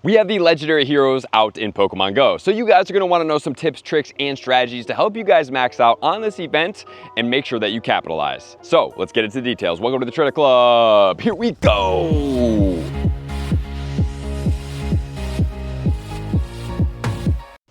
We have the legendary heroes out in Pokemon Go. So you guys are gonna wanna know some tips, tricks, and strategies to help you guys max out on this event and make sure that you capitalize. So let's get into the details. Welcome to the Trader Club. Here we go.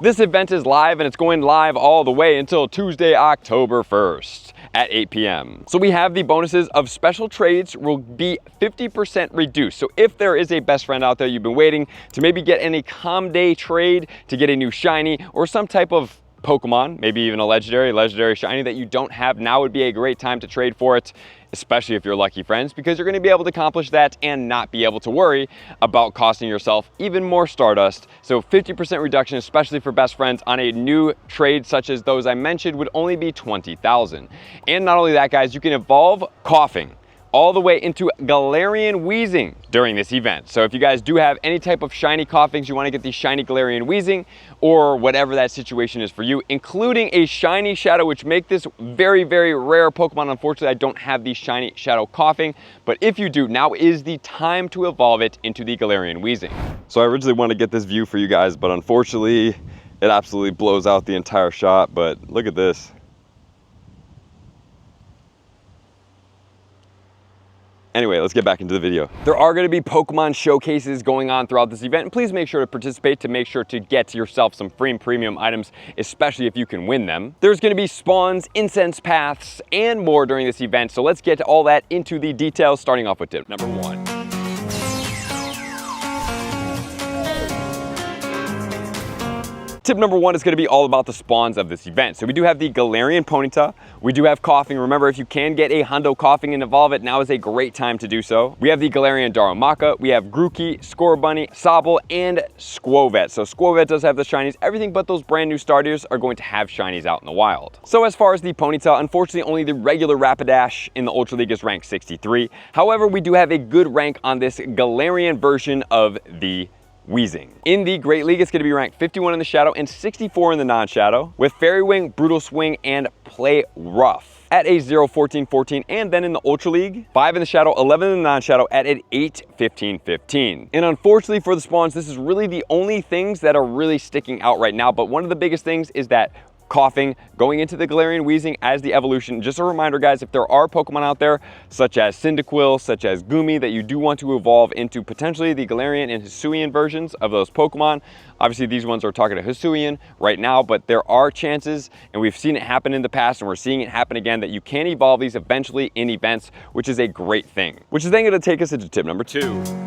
This event is live and it's going live all the way until Tuesday, October 1st. At 8 p.m. So we have the bonuses of special trades will be 50% reduced. So if there is a best friend out there you've been waiting to maybe get any calm day trade to get a new shiny or some type of Pokemon, maybe even a legendary shiny that you don't have, now would be a great time to trade for it, especially if you're lucky friends, because you're going to be able to accomplish that and not be able to worry about costing yourself even more Stardust. So 50% reduction, especially for best friends on a new trade such as those I mentioned, would only be 20,000. And not only that, guys, you can evolve Coughing all the way into Galarian Wheezing during this event. So if you guys do have any type of shiny Coughings, you want to get the shiny Galarian Wheezing or whatever that situation is for you, including a shiny Shadow, which make this very, very rare Pokemon. Unfortunately, I don't have the shiny Shadow Coughing, but if you do, now is the time to evolve it into the Galarian Wheezing. So I originally wanted to get this view for you guys, but unfortunately, it absolutely blows out the entire shot. But look at this. Anyway, let's get back into the video. There are gonna be Pokemon showcases going on throughout this event, and please make sure to participate to make sure to get yourself some free and premium items, especially if you can win them. There's gonna be spawns, incense paths, and more during this event, so let's get all that into the details, starting off with tip number 1. Tip number 1 is going to be all about the spawns of this event. So we do have the Galarian Ponyta, we do have Coughing. Remember, if you can get a Hundo Coughing and evolve it, now is a great time to do so. We have the Galarian Darumaka, we have Grookey, Scorbunny, Sobble, and Squovet. So Squovet does have the shinies, everything but those brand new starters are going to have shinies out in the wild. So as far as the Ponyta, unfortunately only the regular Rapidash in the Ultra League is ranked 63. However, we do have a good rank on this Galarian version of the Wheezing. In the Great League, it's going to be ranked 51 in the Shadow and 64 in the non-Shadow, with Fairy Wing, Brutal Swing, and Play Rough at a 0, 14, 14, and then in the Ultra League, 5 in the Shadow, 11 in the non-Shadow at an 8, 15, 15. And unfortunately for the spawns, this is really the only things that are really sticking out right now, but one of the biggest things is that Coughing going into the Galarian Wheezing as the evolution. Just a reminder, guys, if there are Pokemon out there such as Cyndaquil, such as Goomy, that you do want to evolve into potentially the Galarian and Hisuian versions of those Pokemon. Obviously these ones are talking to Hisuian right now, but there are chances, and we've seen it happen in the past and we're seeing it happen again, that you can evolve these eventually in events, which is a great thing. Which is then going to take us into tip number 2.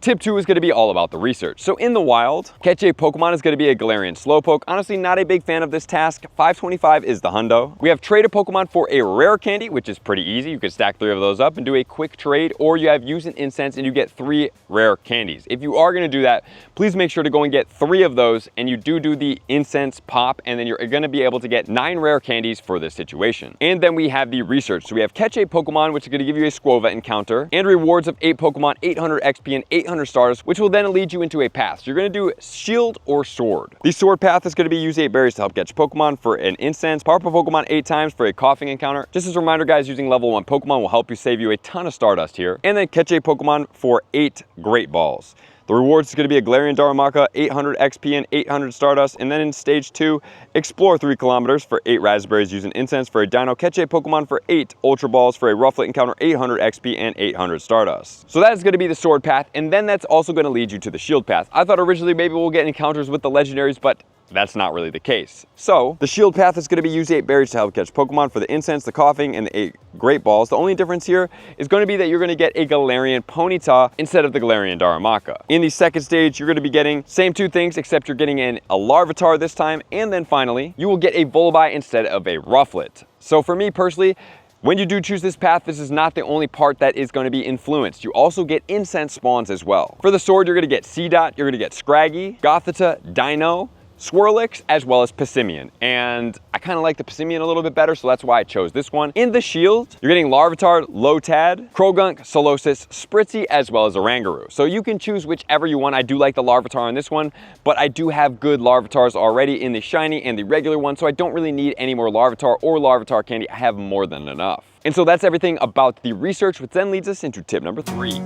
Tip 2 is going to be all about the research. So in the wild, catch a Pokemon is going to be a Galarian Slowpoke. Honestly, not a big fan of this task. 525 is the hundo. We have trade a Pokemon for a rare candy, which is pretty easy. You can stack 3 of those up and do a quick trade, or you have use an incense and you get 3 rare candies. If you are going to do that, please make sure to go and get 3 of those, and you do the incense pop, and then you're going to be able to get 9 rare candies for this situation. And then we have the research. So we have catch a Pokemon, which is going to give you a Squovet encounter, and rewards of 8 Pokemon, 800 XP, and 800 stars, which will then lead you into a path. So you're going to do Shield or Sword. The Sword path is going to be use 8 berries to help catch Pokemon for an incense, power up a Pokemon 8 times for a Coughing encounter. Just as a reminder, guys, using level 1 Pokemon will help you save you a ton of Stardust here. And then catch a Pokemon for 8 Great Balls. The rewards is going to be a Galarian Darumaka, 800 XP and 800 Stardust. And then in stage 2, explore 3 kilometers for 8 raspberries using incense for a Dino. Catch a Pokemon for 8 Ultra Balls for a Rufflet encounter, 800 XP and 800 Stardust. So that is going to be the Sword path, and then that's also going to lead you to the Shield path. I thought originally maybe we'll get encounters with the legendaries, but that's not really the case. So the Shield path is going to be use 8 berries to help catch Pokemon for the incense, the Coughing, and the 8 Great Balls. The only difference here is going to be that you're going to get a Galarian Ponyta instead of the Galarian Darumaka. In the second stage, you're going to be getting same 2 things, except you're getting a Larvitar this time, and then finally you will get a Volibite instead of a Rufflet. So for me personally, when you do choose this path, this is not the only part that is going to be influenced. You also get incense spawns as well. For the sword, you're going to get Seedot, you're going to get Scraggy, Gothita, Dino, Swirlix, as well as Passimian. And I kind of like the Passimian a little bit better, so that's why I chose this one. In the shield, you're getting Larvitar, Lotad, Krogunk, Solosis, Spritzy, as well as Oranguru. So you can choose whichever you want. I do like the Larvitar on this one, but I do have good Larvitars already in the shiny and the regular one, so I don't really need any more Larvitar or Larvitar candy. I have more than enough. And so that's everything about the research, which then leads us into tip number 3.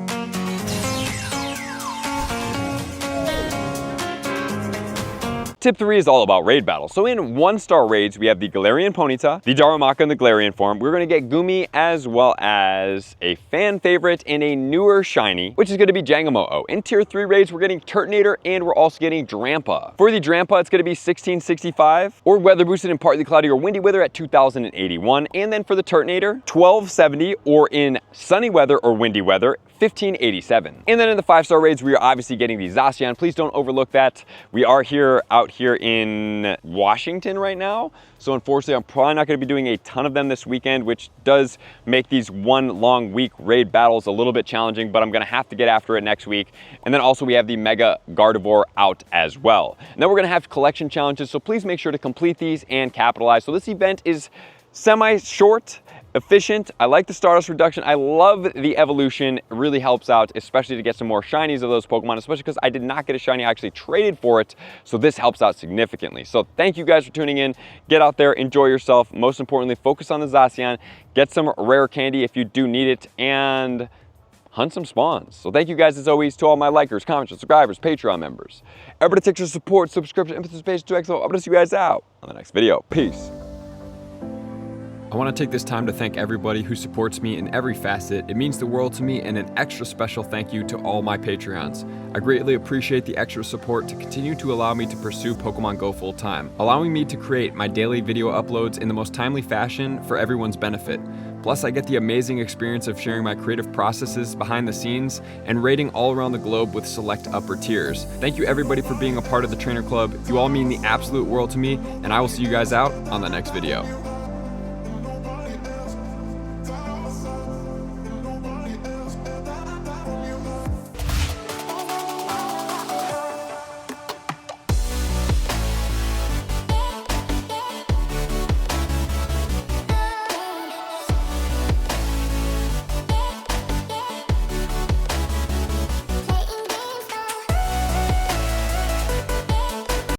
Tip 3 is all about raid battles. So in 1-star raids, we have the Galarian Ponyta, the Darumaka in the Galarian form. We're gonna get Gumi, as well as a fan favorite in a newer shiny, which is gonna be Jangamoto. In tier 3 raids, we're getting Turtonator, and we're also getting Drampa. For the Drampa, it's gonna be 1665, or weather boosted in partly cloudy or windy weather at 2081. And then for the Turtonator, 1270, or in sunny weather or windy weather, 1587. And then in the 5-star raids, we are obviously getting the Zacian. Please don't overlook that. We are out here in Washington right now. So unfortunately, I'm probably not gonna be doing a ton of them this weekend, which does make these 1 long week raid battles a little bit challenging, but I'm gonna have to get after it next week. And then also we have the Mega Gardevoir out as well. And then we're gonna have collection challenges, so please make sure to complete these and capitalize. So this event is semi-short, efficient. I like the Stardust reduction. I love the evolution. It really helps out, especially to get some more shinies of those Pokemon, especially because I did not get a shiny. I actually traded for it. So this helps out significantly. So thank you guys for tuning in. Get out there, enjoy yourself. Most importantly, focus on the Zacian. Get some rare candy if you do need it, and hunt some spawns. So thank you guys as always to all my likers, commenters, subscribers, Patreon members. Everybody takes your support, subscription, and participation to XO. I'm gonna see you guys out on the next video. Peace. I want to take this time to thank everybody who supports me in every facet. It means the world to me, and an extra special thank you to all my Patreons. I greatly appreciate the extra support to continue to allow me to pursue Pokemon Go full time, allowing me to create my daily video uploads in the most timely fashion for everyone's benefit. Plus, I get the amazing experience of sharing my creative processes behind the scenes and raiding all around the globe with select upper tiers. Thank you everybody for being a part of the Trainer Club. You all mean the absolute world to me, and I will see you guys out on the next video.